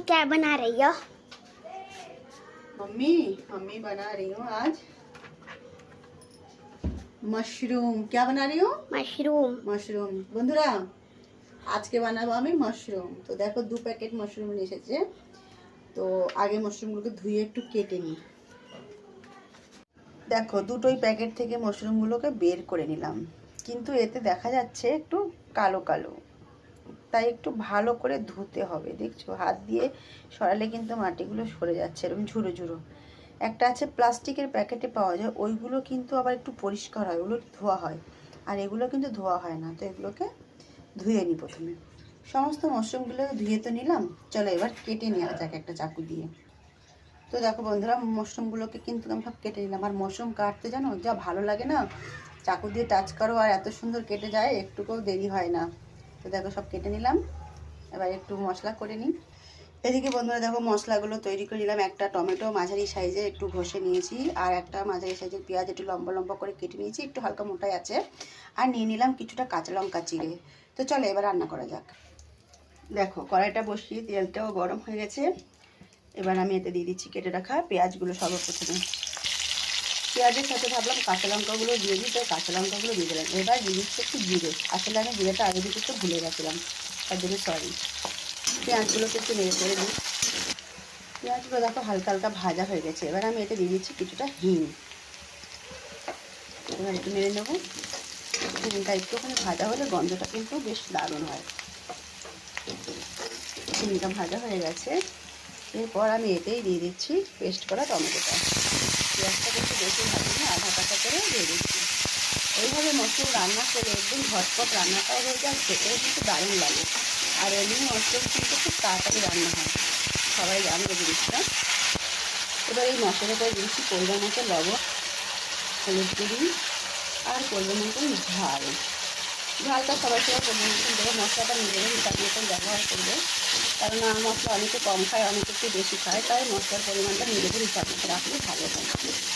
क्या बना रही हो? मम्मी मम्मी बना रही हूँ आज मशरूम। क्या बना रही हूँ? मशरूम। मशरूम বন্ধুরা আজকে বানাবো আমি মাশরুম। তো দেখো 2 প্যাকেট মাশরুম নিয়ে এসেছে। তো আগে মাশরুমগুলোকে ধুয়ে একটু কেটে নিই। দেখো দুটোই প্যাকেট থেকে মাশরুমগুলোকে বের করে নিলাম, কিন্তু এতে দেখা যাচ্ছে একটু কালো কালো, তাই একটু ভালো করে ধুতে হবে। দেখছো হাত দিয়ে সরালে কিন্তু মাটিগুলো সরে যাচ্ছে, এরকম ঝুরো ঝুরো। একটা আছে প্লাস্টিকের প্যাকেটে পাওয়া যায়, ওইগুলো কিন্তু আবার একটু পরিষ্কার হয়, ওগুলো ধোয়া হয়, আর এগুলো কিন্তু ধোয়া হয় না। তো এগুলোকে ধুয়ে নিই প্রথমে। সমস্ত মাশরুমগুলো ধুয়ে তো নিলাম, চলো এবার কেটে নেওয়া যাক একটা চাকু দিয়ে। তো দেখো বন্ধুরা মাশরুমগুলোকে কিন্তু আমি সব কেটে নিলাম। আর মাশরুম কাটতে জানো যা ভালো লাগে না, চাকু দিয়ে টাচ করো আর এত সুন্দর কেটে যায়, একটুকুও দেরি হয় না। তো দেখো সব কেটে নিলাম, এবার একটু মশলা করে নিই। এদিকে বন্ধুরা দেখো মশলাগুলো তৈরি করে নিলাম। একটা টমেটো মাঝারি সাইজে একটু ঘষে নিয়েছি, আর একটা মাঝারি সাইজের পেঁয়াজ একটু লম্বা লম্বা করে কেটে নিয়েছি, একটু হালকা মোটাই আছে। আর নিয়ে নিলাম কিছুটা কাঁচা লঙ্কা চিড়ে। তো চলো এবার রান্না করা যাক। দেখো কড়াইটা বসিয়ে তেলটাও গরম হয়ে গেছে। এবার আমি এতে দিয়ে দিচ্ছি কেটে রাখা পেঁয়াজগুলো। সর্বপ্রথমে পেঁয়াজের সাথে ভাবলাম কাঁচা লঙ্কাগুলো দিয়ে দিই, তাই কাঁচা লঙ্কাগুলো দিয়ে দিলাম। এবার দিয়ে দিচ্ছি একটু জিরে। আসলে আমি জিরেটা আগে দিতে একটু ভুলে গেছিলাম, তার জন্য সরি। পেঁয়াজগুলোকে একটু নেড়ে করে দিই। পেঁয়াজগুলো দেখো হালকা হালকা ভাজা হয়ে গেছে। এবার আমি এতে দিয়ে দিচ্ছি কিছুটা হিং। এবার একটু নেড়ে নেবো। হিংটা একটুখানি ভাজা হলে গন্ধটা কিন্তু বেশ দারুণ হয়। হিংটা ভাজা হয়ে গেছে। এরপর আমি এতেই দিয়ে দিচ্ছি পেস্ট করা টমেটোটা। পেঁয়াজটা কিন্তু বেশি ভাজিনি, আধা কাঁচা করে দিয়ে দিচ্ছি। এইভাবে মশরুম রান্না করে একদম ঝটপট রান্নাটাও হয়ে যায়, খেতেও কিন্তু দারুণ লাগে। আর এমনি মশরুম কিন্তু খুব তাড়াতাড়ি রান্না হয়, সবাই জানবে জিনিসটা। এবার এই মশলার করে দিচ্ছি পরিমাণ মতো লবণ, হলুদ গুঁড়ি, আর পরিমাণ মতো ঝাল। ঝালটা সবাই সবাই পরিমাণ মতো দেবো। মশলাটা নিজেদের হিসাব মতন ব্যবহার করবে, কারণ মশলা অনেকে কম খায়, অনেকে একটু বেশি খায়, তাই মশলার পরিমাণটা নিজেদের হিসাব মতো রাখলে ভালো হয়।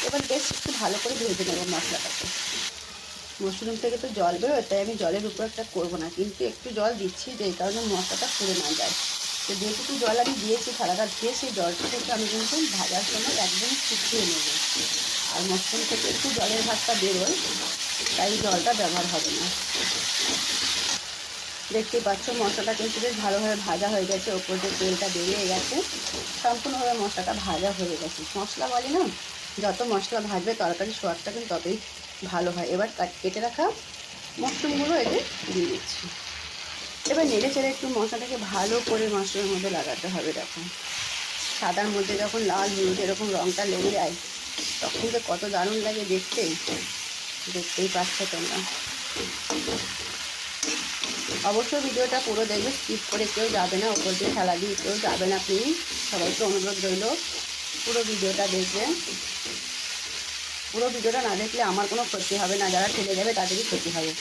এবার বেশ একটু ভালো করে ভেজে নেবো মশলাটাকে। মাশরুম থেকে তো জল বেরোয়, তাই আমি জলের উপর একটা করবো না, কিন্তু একটু জল দিচ্ছি যেই কারণে মশলাটা পুড়ে না যায়। তো যেটুকু জল আমি দিয়েছি থালাটা ধুয়ে, সেই জলটা থেকে আমি কিন্তু ভাজার সময় একদম শুকিয়ে নেব। আর মাশরুম থেকে একটু জলের ভাতটা বেরোয়, তাই জলটা ব্যবহার হবে না। দেখতেই পাচ্ছ মশলাটা কিন্তু বেশ ভালোভাবে ভাজা হয়ে গেছে, ওপর দিয়ে তেলটা বেরিয়ে গেছে, সম্পূর্ণভাবে মশলাটা ভাজা হয়ে গেছে। মশলা বলে না, যত মশলা ভাজবে তরকারির স্বাদটা কিন্তু ততই ভালো হয়। এবার কেটে রাখা মাশরুমগুলো এতে দিয়ে দিচ্ছি। এবার নেড়ে চেড়ে একটু মশলাটাকে ভালো করে মাশরুমের মধ্যে লাগাতে হবে। দেখো সাদার মধ্যে যখন লাল হলুদ এরকম রঙটা লেগে যায়, তখন যে কত দারুণ লাগে দেখতে, দেখতেই পাচ্ছ তোমরা। অবশ্যই ভিডিওটা পুরো দেখবে, স্কিপ করে কেউ যাবে না, ওপর দিয়ে খেলা দিয়ে কেউ যাবে না প্লিজ। সবাইকে অনুরোধ রইল পুরো ভিডিওটা দেখবে। পুরো ভিডিওটা না দেখলে আমার কোনো ক্ষতি হবে না, যারা ঠেলে যাবে তাদেরই ক্ষতি হবে।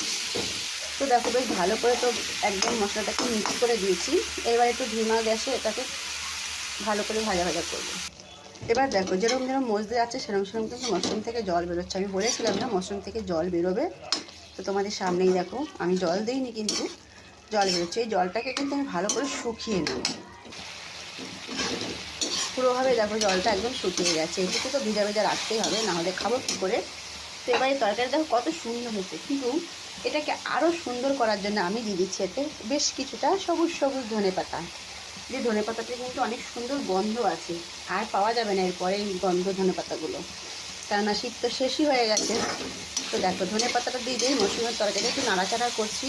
তো দেখো বেশ ভালো করে তো একদম মশলাটাকে মিক্স করে দিয়েছি। এবার একটু ধিমা গ্যাসে এটাকে ভালো করে ভাজা ভাজা করবো। এবার দেখো যেরকম যেরকম মজতে যাচ্ছে সেরকম সেরকম কিন্তু মাশরুম থেকে জল বেরোচ্ছে। আমি বলেছিলাম না মাশরুম থেকে জল বেরোবে, তো তোমাদের সামনেই দেখো আমি জল দিইনি কিন্তু জল বেরোচ্ছে। এই জলটাকে কিন্তু আমি ভালো করে শুকিয়ে নেব পুরোভাবে। দেখো জলটা একদম শুকিয়ে গেছে, এটুকু তো ভেজা ভেজা রাখতেই হবে, নাহলে খাবো কী করে। তো এবার এই তরকারি দেখো কত সুন্দর হয়েছে, কিন্তু এটাকে আরও সুন্দর করার জন্য আমি দিয়ে দিচ্ছি এতে বেশ কিছুটা সবুজ সবুজ ধনেপাতা। যে ধনেপাতাটা কিন্তু অনেক সুন্দর গন্ধ আছে, আর পাওয়া যাবে না এরপরে এই গন্ধ ধনেপাতাগুলো, কেননা শীত তো শেষই হয়ে গেছে। তো দেখো ধনেপাতাটা দিয়ে দিই মশরুমের তরকারিটা একটু নাড়াচাড়া করছি,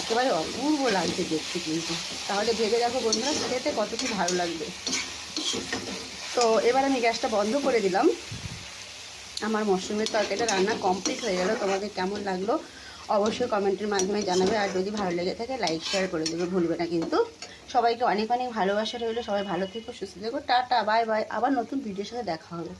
একেবারে অপূর্ব লাগছে দেখতে কিন্তু। তাহলে ভেবে দেখো বন্ধুরা খেতে কত কি ভালো লাগবে। তো এবার আমি গ্যাসটা বন্ধ করে দিলাম। আমার মাশরুমের তরকারিটা রান্না কমপ্লিট হয়ে গেল। তোমাদের কেমন লাগলো অবশ্যই কমেন্টের মাধ্যমে জানাবে, আর যদি ভালো লেগে থাকে লাইক শেয়ার করে দেবে, ভুলবে না কিন্তু। সবাইকে অনেক অনেক ভালোবাসা রইলো। সবাই ভালো থেকো, সুস্থ থেকো, টাটা বাই বাই। আবার নতুন ভিডিওর সাথে দেখা হবে।